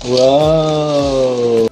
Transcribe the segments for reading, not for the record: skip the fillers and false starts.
Wow.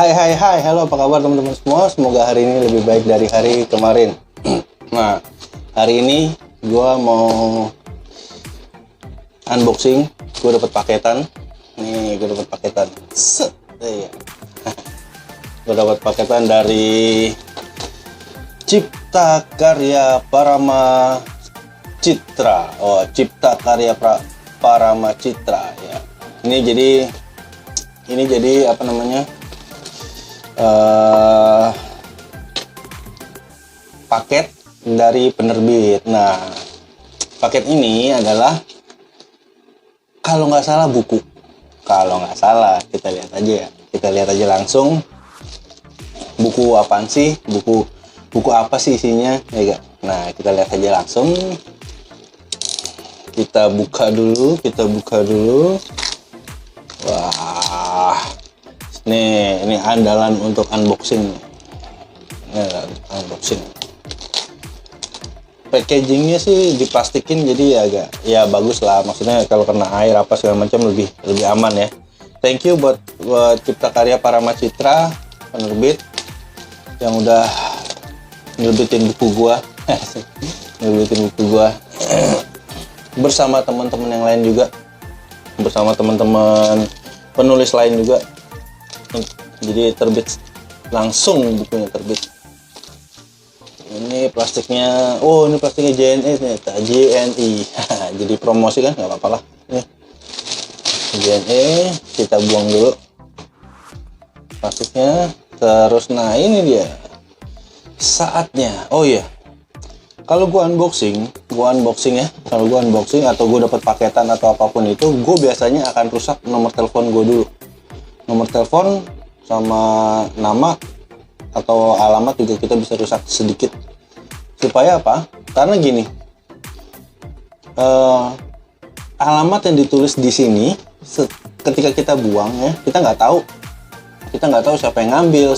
Hai, halo, apa kabar teman-teman semua? Semoga hari ini lebih baik dari hari kemarin. Nah, hari ini gua mau unboxing. Gue dapat paketan. Nih, gue dapat paketan. Gue dapat paketan dari Cipta Karya Parama Citra. Oh, Cipta Karya Parama Citra ya. Ini jadi apa namanya? Paket dari penerbit. Nah, paket ini adalah kalau nggak salah buku. Kalau nggak salah, kita lihat aja ya. Kita lihat aja langsung. Buku apaan sih? Buku apa sih isinya? Ya gak? Nah, kita lihat aja langsung. Kita buka dulu. Wah. Ini andalan untuk unboxing. Packagingnya sih diplastikin, jadi agak ya bagus lah. Maksudnya kalau kena air apa segala macam lebih aman ya. Thank you buat Cipta Karya Parama Citra penerbit yang udah nerbitin buku gua. Bersama teman-teman yang lain juga. Bersama teman-teman penulis lain juga. Jadi terbit langsung, bukunya terbit. Ini plastiknya, ini plastiknya JNE nih, JNI. Jadi promosi kan, nggak apa-apa lah. Nih JNE, kita buang dulu plastiknya. Terus, nah ini dia saatnya. Oh iya, kalau gua unboxing ya. Kalau gua unboxing atau gua dapat paketan atau apapun itu, gua biasanya akan rusak nomor telepon gua dulu. Nomor telepon sama nama atau alamat juga kita bisa rusak sedikit. Supaya apa? Karena gini, alamat yang ditulis di sini ketika kita buang ya, kita nggak tahu siapa yang ngambil,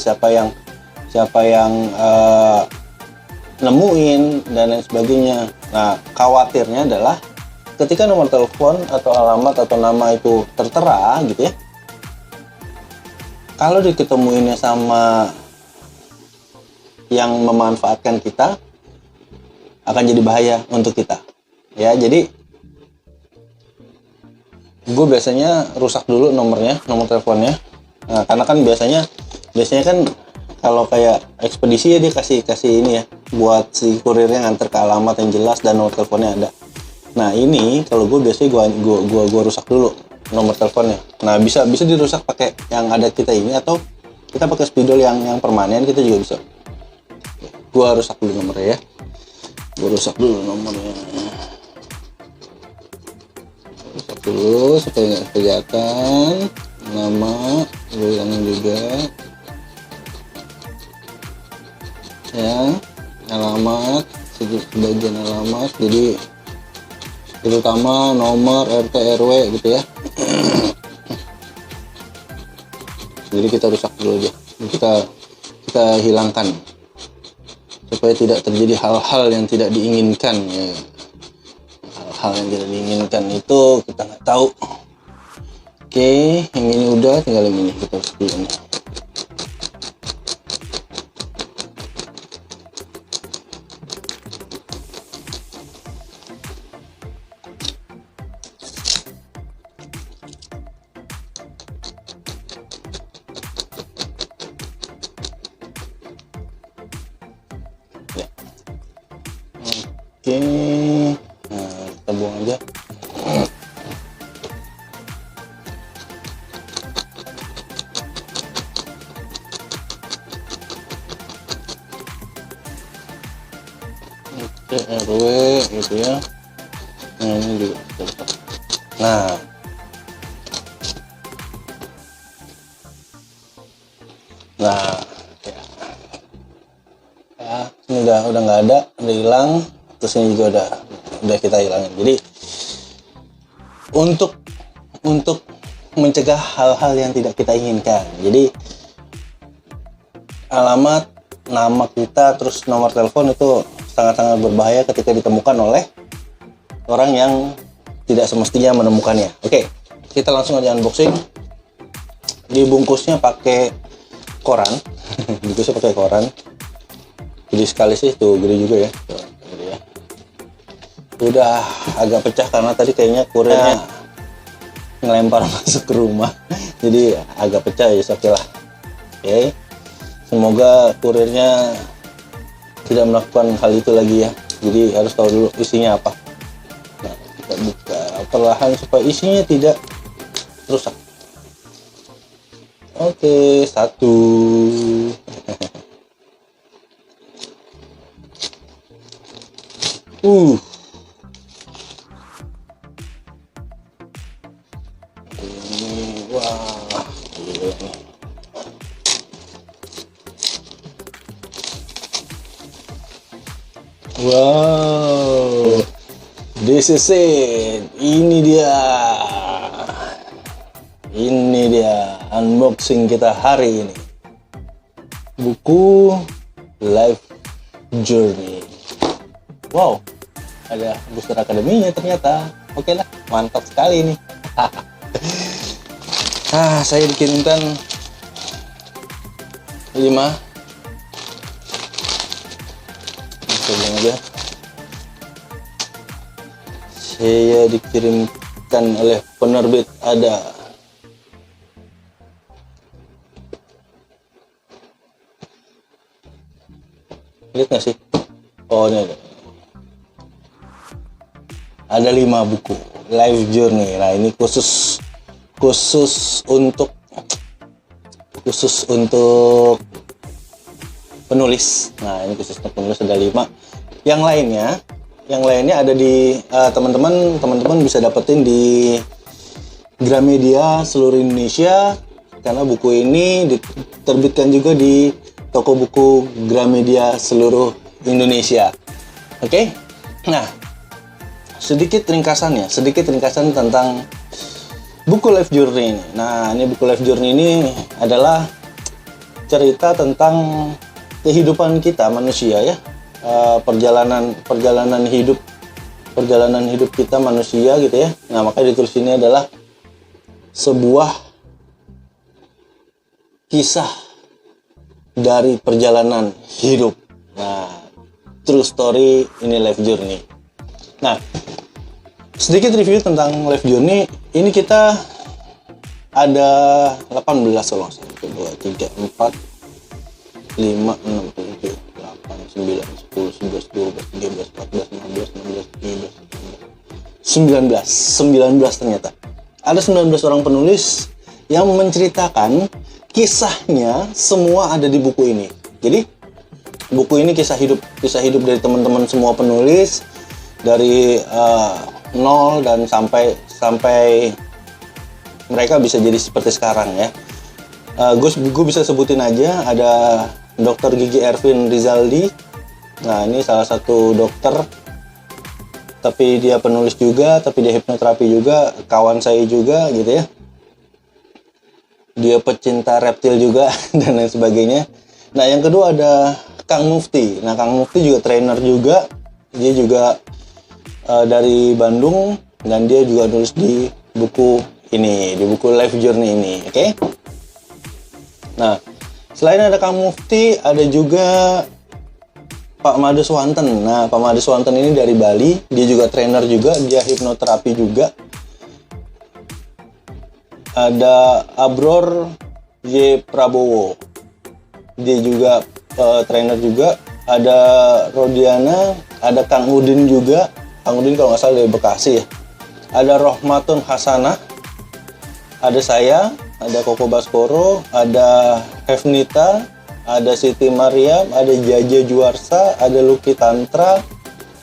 siapa yang nemuin dan lain sebagainya. Nah, khawatirnya adalah ketika nomor telepon atau alamat atau nama itu tertera gitu ya, kalau diketemuinnya sama yang memanfaatkan kita, akan jadi bahaya untuk kita. Ya, jadi gue biasanya rusak dulu nomor teleponnya. Nah, karena kan biasanya kan kalau kayak ekspedisi ya dia kasih ini ya, buat si kurirnya nganter ke alamat yang jelas dan nomor teleponnya ada. Nah ini kalau gue biasanya gue rusak dulu nomor teleponnya. Nah bisa dirusak pakai yang ada kita ini, atau kita pakai spidol yang permanen, kita juga bisa. Gue rusak dulu nomornya ya. Rusak dulu supaya nggak kelihatan. Nama gue hilangin juga ya, alamat, sebagian alamat, jadi terutama nomor RT RW gitu ya. Jadi kita rusak dulu aja, kita hilangkan supaya tidak terjadi hal-hal yang tidak diinginkan ya. Hal-hal yang tidak diinginkan itu kita nggak tahu. Oke, yang ini udah, tinggal yang ini kita rusak dulu nih. Ya. Oke, nah kita buang aja. Oke, RW gitu ya. Nah ini juga kita. Nah ya, ini udah nggak ada, udah hilang. Terus ini juga udah kita hilangin. Jadi untuk mencegah hal-hal yang tidak kita inginkan, jadi alamat, nama kita, terus nomor telepon itu sangat-sangat berbahaya ketika ditemukan oleh orang yang tidak semestinya menemukannya. Oke, kita langsung aja unboxing. Dibungkusnya pakai koran. Dibungkusnya pakai koran. Gede sekali sih, tuh gede juga ya. Tuh, gede ya. Udah agak pecah karena tadi kayaknya kurirnya ngelempar masuk ke rumah. Jadi agak pecah ya, oke lah. Oke. Semoga kurirnya tidak melakukan hal itu lagi ya. Jadi harus tahu dulu isinya apa. Nah, kita buka perlahan supaya isinya tidak rusak. Oke, satu. Ini, wah, gila nih. Wow, this is it. Ini dia unboxing kita hari ini. Buku Life Journey. Wow, ada booster akademinya ternyata. Oke lah, mantap sekali ini. Saya dikirimkan 5. Coba aja. Saya dikirimkan oleh penerbit ada. Lihat nggak sih? Oh, ini ada 5 buku Life Journey. Nah ini khusus untuk penulis. Nah ini khusus untuk penulis, ada 5. Yang lainnya ada di teman-teman bisa dapetin di Gramedia seluruh Indonesia, karena buku ini diterbitkan juga di toko buku Gramedia seluruh Indonesia. Oke. Nah, sedikit ringkasan tentang buku Life Journey ini. Nah, ini buku Life Journey ini adalah cerita tentang kehidupan kita manusia ya. Perjalanan hidup kita manusia gitu ya. Nah, makanya ditulis ini adalah sebuah kisah dari perjalanan hidup. Nah, true story, ini life journey. Nah, sedikit review tentang life journey. Ini kita ada 18 kalau nggak salah. 2, 3, 4, 5, 6, 7, 8, 9, 10, 11, 12, 13, 14, 15, 16, 17, 19 ternyata. Ada 19 orang penulis yang menceritakan kisahnya, semua ada di buku ini. Jadi buku ini kisah hidup dari teman-teman semua penulis dari nol dan sampai mereka bisa jadi seperti sekarang ya. Gue bisa sebutin aja, ada Dr. Gigi Ervin Rizaldi. Nah, ini salah satu dokter, tapi dia penulis juga, tapi dia hipnoterapi juga, kawan saya juga gitu ya. Dia pecinta reptil juga dan lain sebagainya. Nah, yang kedua ada Kang Mufti. Nah, Kang Mufti juga trainer juga. Dia juga dari Bandung dan dia juga nulis di buku ini, di buku Life Journey ini, oke? Nah, selain ada Kang Mufti, ada juga Pak Made Swanten. Nah, Pak Made Swanten ini dari Bali, dia juga trainer juga, dia hipnoterapi juga. Ada Abror Y. Prabowo, dia juga trainer juga. Ada Rodiana, ada Kang Udin juga. Kang Udin kalau nggak salah dari Bekasi ya. Ada Rohmatun Hasanah, ada saya, ada Koko Baskoro, ada Hefnita, ada Siti Mariam, ada Jaja Juarsa, ada Luki Tantra,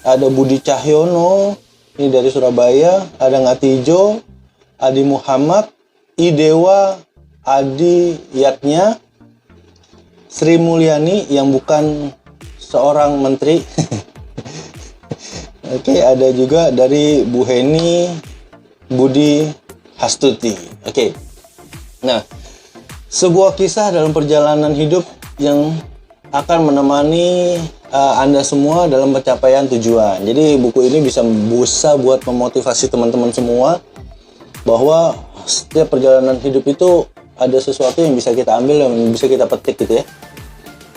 ada Budi Cahyono, ini dari Surabaya, ada Ngatijo, Adi Muhammad, Idewa, Adi Yatnya, Sri Mulyani yang bukan seorang menteri. Oke, ada juga dari Bu Heni Budi Hastuti. Oke. Nah, sebuah kisah dalam perjalanan hidup yang akan menemani Anda semua dalam pencapaian tujuan. Jadi buku ini bisa buat memotivasi teman-teman semua bahwa setiap perjalanan hidup itu ada sesuatu yang bisa kita ambil dan bisa kita petik gitu ya.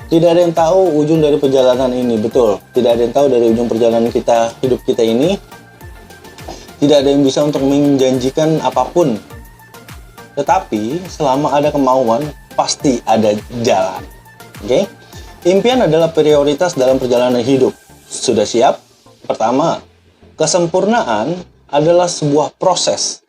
Tidak ada yang tahu ujung dari perjalanan ini, betul. Tidak ada yang tahu dari ujung perjalanan hidup kita ini. Tidak ada yang bisa untuk menjanjikan apapun. Tetapi selama ada kemauan, pasti ada jalan. Oke? Impian adalah prioritas dalam perjalanan hidup. Sudah siap? Pertama, kesempurnaan adalah sebuah proses.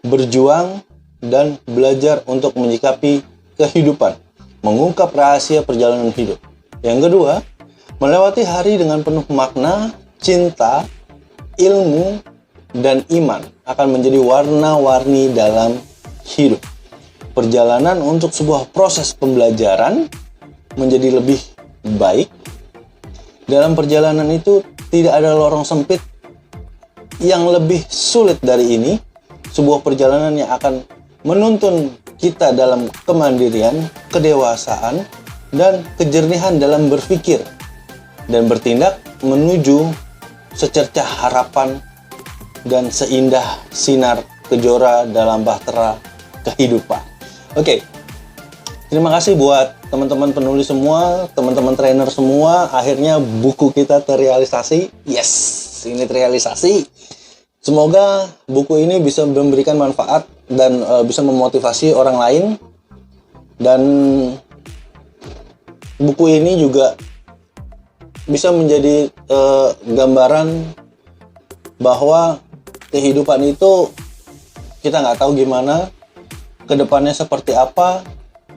Berjuang dan belajar untuk menyikapi kehidupan. Mengungkap rahasia perjalanan hidup. Yang kedua, melewati hari dengan penuh makna, cinta, ilmu, dan iman akan menjadi warna-warni dalam hidup. Perjalanan untuk sebuah proses pembelajaran menjadi lebih baik. Dalam perjalanan itu tidak ada lorong sempit yang lebih sulit dari ini. Sebuah perjalanan yang akan menuntun kita dalam kemandirian, kedewasaan, dan kejernihan dalam berpikir dan bertindak menuju secercah harapan dan seindah sinar kejora dalam bahtera kehidupan. Oke, terima kasih buat teman-teman penulis semua, teman-teman trainer semua. Akhirnya buku kita terrealisasi. Yes, ini terrealisasi. Semoga buku ini bisa memberikan manfaat dan bisa memotivasi orang lain. Dan buku ini juga bisa menjadi gambaran bahwa kehidupan itu kita nggak tahu gimana, kedepannya seperti apa,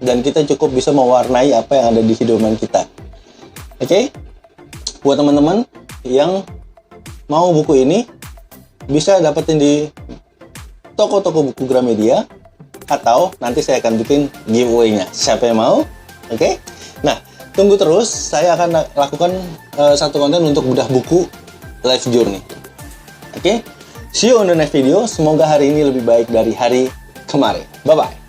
dan kita cukup bisa mewarnai apa yang ada di kehidupan kita. Oke? Buat teman-teman yang mau buku ini, bisa dapetin di toko-toko buku Gramedia, atau nanti saya akan bikin giveaway-nya. Siapa yang mau? Oke? Nah, tunggu terus. Saya akan lakukan satu konten untuk bedah buku Life Journey. Oke? See you on the next video. Semoga hari ini lebih baik dari hari kemarin. Bye-bye.